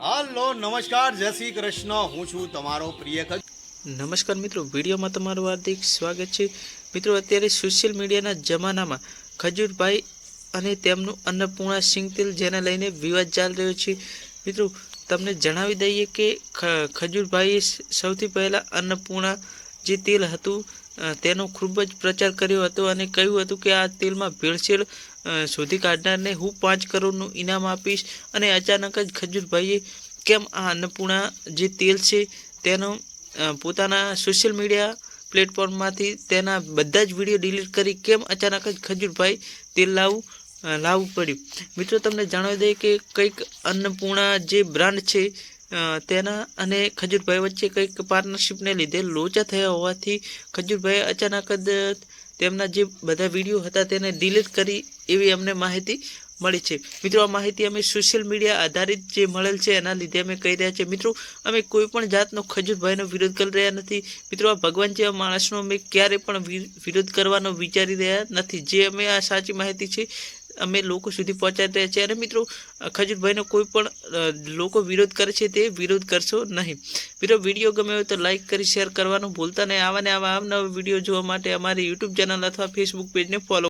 હાલો નમસ્કાર જય શ્રી કૃષ્ણ હું છું તમારો પ્રિય નમસ્કાર મિત્રો, વિડીયોમાં તમારું હાર્દિક સ્વાગત છે। મિત્રો, અત્યારે સોશિયલ મીડિયાના જમાનામાં ખજૂરભાઈ અને તેમનું અન્નપૂર્ણા સિંગ તેલ જેને લઈને વિવાદ ચાલી રહ્યો છે। મિત્રો, તમને જણાવી દઈએ કે ખજૂરભાઈએ સૌથી પહેલાં અન્નપૂર્ણા જે તેલ હતું તેનો ખૂબ જ પ્રચાર કર્યો હતો અને કહ્યું હતું કે આ તેલમાં ભેળસેળ શોધી કાઢનારને હું 5 કરોડનું ઇનામ આપીશ। અને અચાનક જ ખજૂરભાઈએ કેમ આ અન્નપૂર્ણા જે તેલ છે તેનો પોતાના સોશિયલ મીડિયા પ્લેટફોર્મમાંથી તેના બધા જ વિડીયો ડિલીટ કરી કેમ અચાનક જ ખજૂરભાઈ તેલ લાવવું પડ્યું। મિત્રો, તમને જણાવી દઈએ કે કંઈક અન્નપૂર્ણા જે બ્રાન્ડ છે તેના અને ખજૂરભાઈ વચ્ચે કંઈક પાર્ટનરશિપને લીધે લોચા થયા હોવાથી ખજૂરભાઈએ અચાનક જ તેમના જે બધા વિડીયો હતા તેને ડિલીટ કરી એવી અમને માહિતી મળી છે। મિત્રો, આ માહિતી અમે સોશિયલ મીડિયા આધારિત જે મળેલ છે એના લીધે અમે કહી રહ્યા છીએ। મિત્રો, અમે કોઈ પણ જાતનો ખજૂરભાઈનો વિરોધ કરી રહ્યા નથી। મિત્રો, આ ભગવાન જેવા માણસનો અમે ક્યારે પણ વિરોધ કરવાનો વિચારી રહ્યા નથી। જે અમે આ સાચી માહિતી છે અમે લોકો સુધી પહોંચાડી રહ્યા છીએ। અને મિત્રો, ખજૂરભાઈનો કોઈ પણ લોકો વિરોધ કરે છે તે વિરોધ કરશો નહીં। મિત્રો, વિડીયો ગમે હોય તો લાઇક કરી શેર કરવાનું ભૂલતા નહીં। આવા ને આવા અવનવા વિડીયો જોવા માટે અમારી યુટ્યુબ ચેનલ અથવા ફેસબુક પેજને ફોલો